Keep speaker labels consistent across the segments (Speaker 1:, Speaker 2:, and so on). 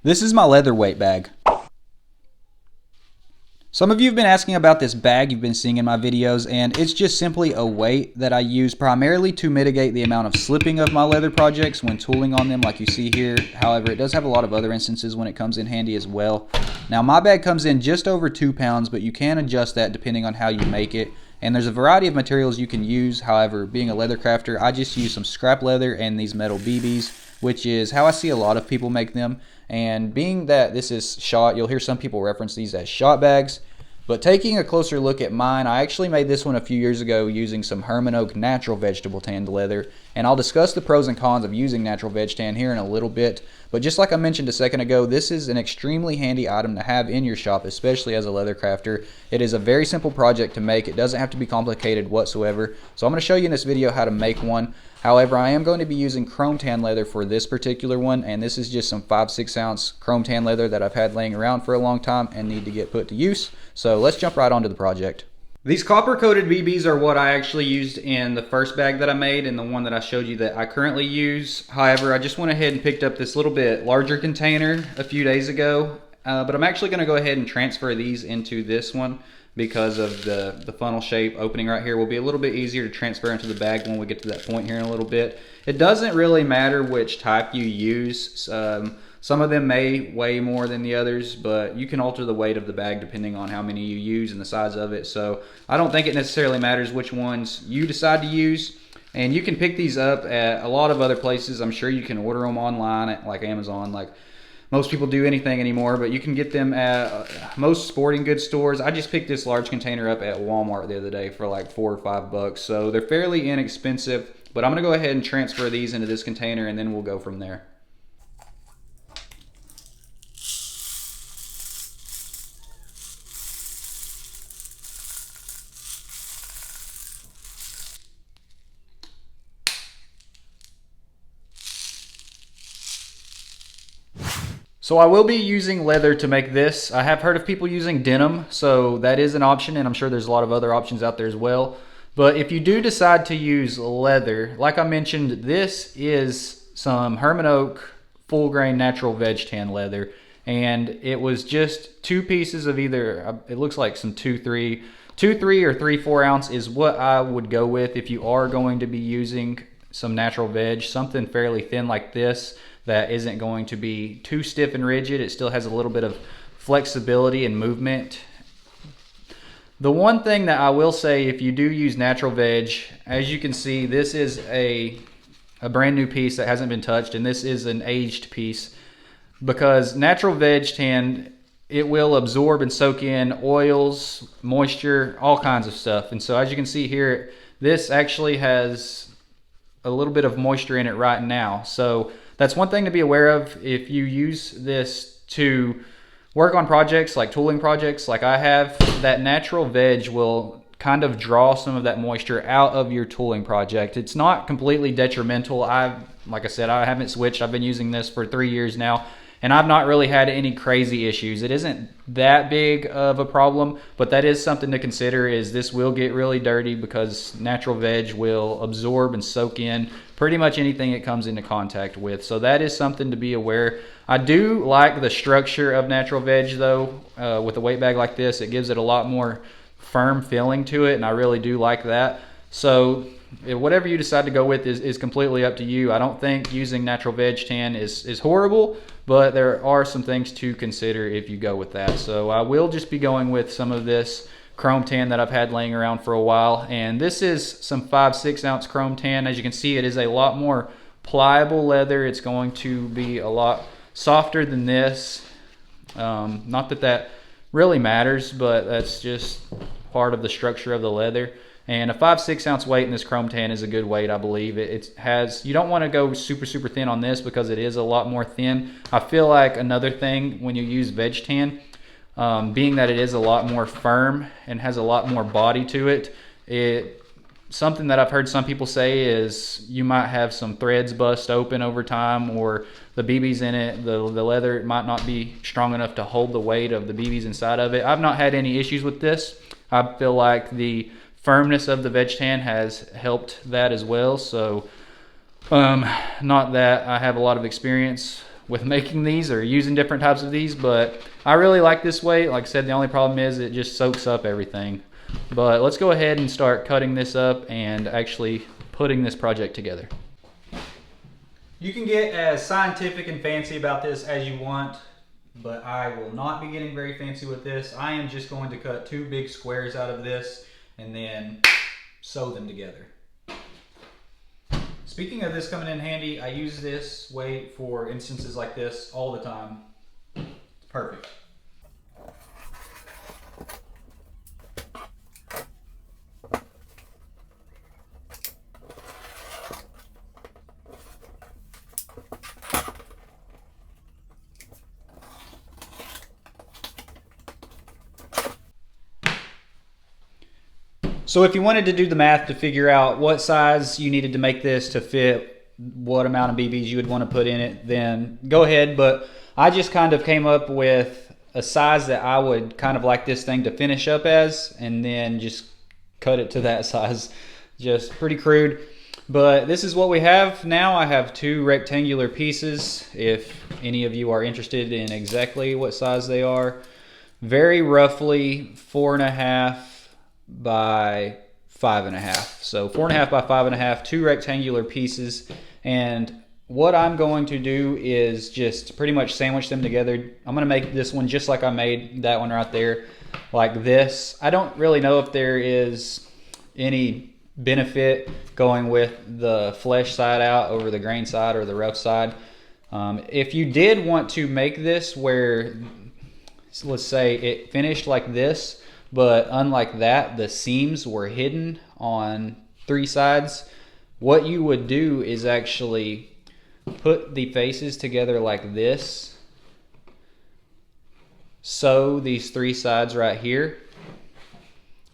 Speaker 1: This is my leather weight bag. Some of you have been asking about this bag you've been seeing in my videos, and it's just simply a weight that I use primarily to mitigate the amount of slipping of my leather projects when tooling on them like you see here. However, it does have a lot of other instances when it comes in handy as well. Now my bag comes in just over 2 pounds, but you can adjust that depending on how you make it. And there's a variety of materials you can use. However, being a leather crafter, I just use some scrap leather and these metal BBs, which is how I see a lot of people make them. And being that this is shot, you'll hear some people reference these as shot bags. But taking a closer look at mine, I actually made this one a few years ago using some Herman Oak natural vegetable tanned leather. And I'll discuss the pros and cons of using natural veg tan here in a little bit. But just like I mentioned a second ago, this is an extremely handy item to have in your shop, especially as a leather crafter. It is a very simple project to make. It doesn't have to be complicated whatsoever. So I'm going to show you in this video how to make one. However, I am going to be using chrome tan leather for this particular one, and this is just some 5-6 ounce chrome tan leather that I've had laying around for a long time and need to get put to use. So let's jump right onto the project. These copper coated BBs are what I actually used in the first bag that I made and the one that I showed you that I currently use. However, I just went ahead and picked up this little bit larger container a few days ago, but I'm actually going to go ahead and transfer these into this one because of the funnel shape opening right here. Will be a little bit easier to transfer into the bag when we get to that point here in a little bit. It doesn't really matter which type you use. Some of them may weigh more than the others, but you can alter the weight of the bag depending on how many you use and the size of it. So I don't think it necessarily matters which ones you decide to use. And you can pick these up at a lot of other places. I'm sure you can order them online at like Amazon, like most people do anything anymore, but you can get them at most sporting goods stores. I just picked this large container up at Walmart the other day for like $4 or $5. So they're fairly inexpensive, but I'm gonna go ahead and transfer these into this container and then we'll go from there. So I will be using leather to make this. I have heard of people using denim, so that is an option, and I'm sure there's a lot of other options out there as well. But if you do decide to use leather, like I mentioned, this is some Herman Oak full grain natural veg tan leather, and it was just 2 pieces of either, it looks like some 2-3 or 3-4 ounce is what I would go with if you are going to be using some natural veg, something fairly thin like this that isn't going to be too stiff and rigid. It still has a little bit of flexibility and movement. The one thing that I will say, if you do use natural veg, as you can see, this is a brand new piece that hasn't been touched, and this is an aged piece, because natural veg tan, it will absorb and soak in oils, moisture, all kinds of stuff. And so as you can see here, this actually has a little bit of moisture in it right now. So that's one thing to be aware of. If you use this to work on projects like tooling projects like I have, that natural veg will kind of draw some of that moisture out of your tooling project. It's not completely detrimental. Like I said, I haven't switched. I've been using this for 3 years now, and I've not really had any crazy issues. It isn't that big of a problem, but that is something to consider, is this will get really dirty because natural veg will absorb and soak in pretty much anything it comes into contact with. So that is something to be aware. I do like the structure of natural veg though. With a weight bag like this, it gives it a lot more firm feeling to it, and I really do like that. So whatever you decide to go with is completely up to you. I don't think using natural veg tan is horrible, but there are some things to consider if you go with that. So I will just be going with some of this chrome tan that I've had laying around for a while, and this is some 5-6 ounce chrome tan. As you can see, it is a lot more pliable leather. It's going to be a lot softer than this. Not that that really matters, but that's just part of the structure of the leather. And a 5-6 ounce weight in this chrome tan is a good weight, I believe. It has, you don't want to go super thin on this because it is a lot more thin. I feel like another thing when you use veg tan, being that it is a lot more firm and has a lot more body to it, something that I've heard some people say is you might have some threads bust open over time, or the BBs in it, the leather, it might not be strong enough to hold the weight of the BBs inside of it. I've not had any issues with this. I feel like the firmness of the veg tan has helped that as well. So not that I have a lot of experience with making these or using different types of these, but I really like this way. Like I said, the only problem is it just soaks up everything. But let's go ahead and start cutting this up and actually putting this project together. You can get as scientific and fancy about this as you want, but I will not be getting very fancy with this. I am just going to cut 2 big squares out of this and then sew them together. Speaking of this coming in handy, I use this way for instances like this all the time. It's perfect. So if you wanted to do the math to figure out what size you needed to make this to fit what amount of BBs you would want to put in it, then go ahead. But I just kind of came up with a size that I would kind of like this thing to finish up as, and then just cut it to that size. Just pretty crude. But this is what we have now. I have 2 rectangular pieces, if any of you are interested in exactly what size they are. Very roughly 4.5 by 5.5. So 4.5 by 5.5, 2 rectangular pieces. And what I'm going to do is just pretty much sandwich them together. I'm going to make this one just like I made that one right there, like this. I don't really know if there is any benefit going with the flesh side out over the grain side or the rough side. If you did want to make this where, let's say it finished like this, but unlike that, the seams were hidden on 3 sides, what you would do is actually put the faces together like this, sew these 3 sides right here,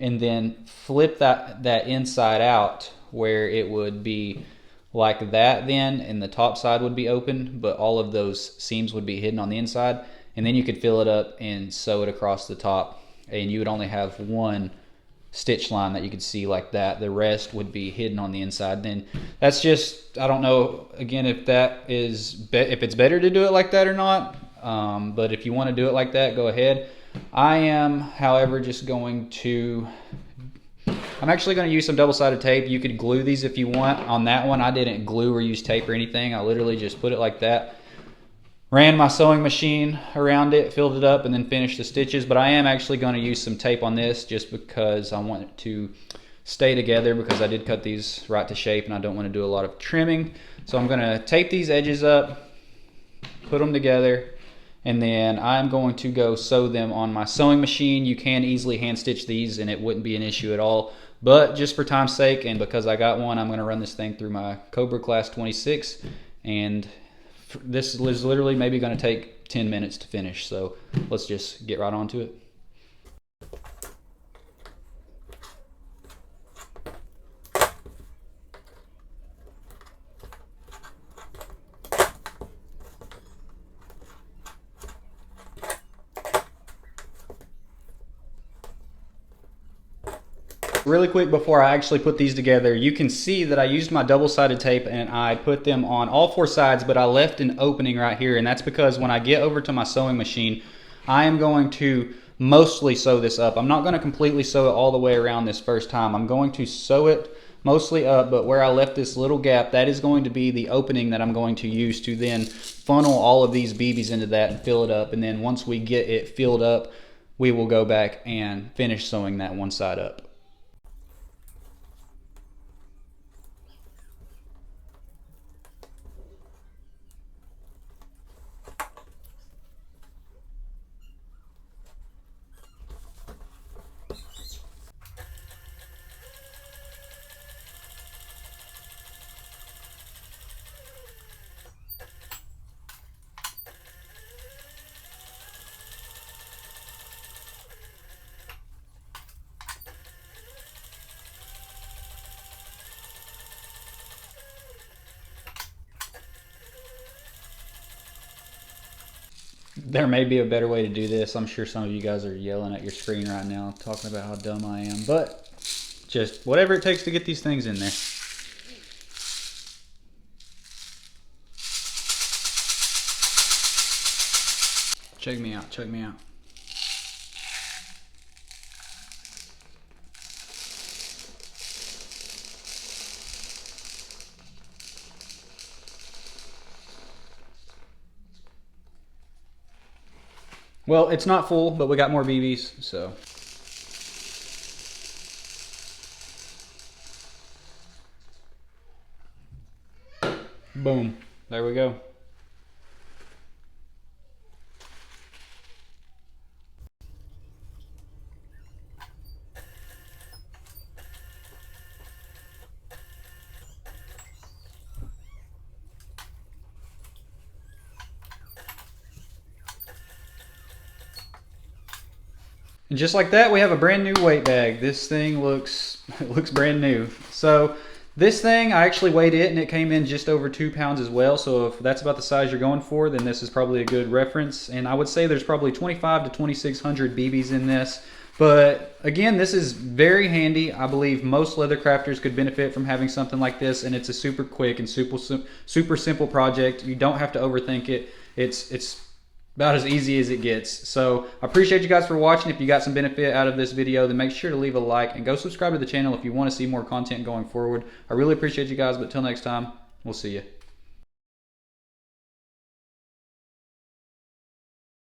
Speaker 1: and then flip that inside out where it would be like that then, and the top side would be open, but all of those seams would be hidden on the inside, and then you could fill it up and sew it across the top, and you would only have 1 stitch line that you could see like that. The rest would be hidden on the inside. Then that's just, I don't know again if that is if it's better to do it like that or not, but if you want to do it like that, go ahead. I am, however, just going to, I'm actually going to use some double-sided tape. You could glue these if you want. On that one, I didn't glue or use tape or anything. I literally just put it like that, ran my sewing machine around it, filled it up, and then finished the stitches. But I am actually going to use some tape on this just because I want it to stay together, because I did cut these right to shape and I don't want to do a lot of trimming. So I'm going to tape these edges up, put them together, and then I'm going to go sew them on my sewing machine. You can easily hand stitch these and it wouldn't be an issue at all. But just for time's sake, and because I got one, I'm going to run this thing through my Cobra Class 26, and this is literally maybe going to take 10 minutes to finish, so let's just get right on to it. Really quick before I actually put these together, you can see that I used my double-sided tape and I put them on all 4 sides, but I left an opening right here, and that's because when I get over to my sewing machine, I am going to mostly sew this up. I'm not going to completely sew it all the way around this first time. I'm going to sew it mostly up, but where I left this little gap, that is going to be the opening that I'm going to use to then funnel all of these BBs into that and fill it up. And then once we get it filled up, we will go back and finish sewing that one side up. There may be a better way to do this. I'm sure some of you guys are yelling at your screen right now, talking about how dumb I am, but just whatever it takes to get these things in there. Check me out, check me out. Well, it's not full, but we got more BBs, so. Boom. There we go. And just like that, we have a brand new weight bag. This thing looks looks brand new. So this thing, I actually weighed it and it came in just over 2 pounds as well. So if that's about the size you're going for, then this is probably a good reference. And I would say there's probably 25 to 2,600 BBs in this. But again, this is very handy. I believe most leather crafters could benefit from having something like this, and it's a super quick and super simple project. You don't have to overthink it. It's about as easy as it gets. So I appreciate you guys for watching. If you got some benefit out of this video, then make sure to leave a like and go subscribe to the channel if you want to see more content going forward. I really appreciate you guys, but till next time, we'll see you.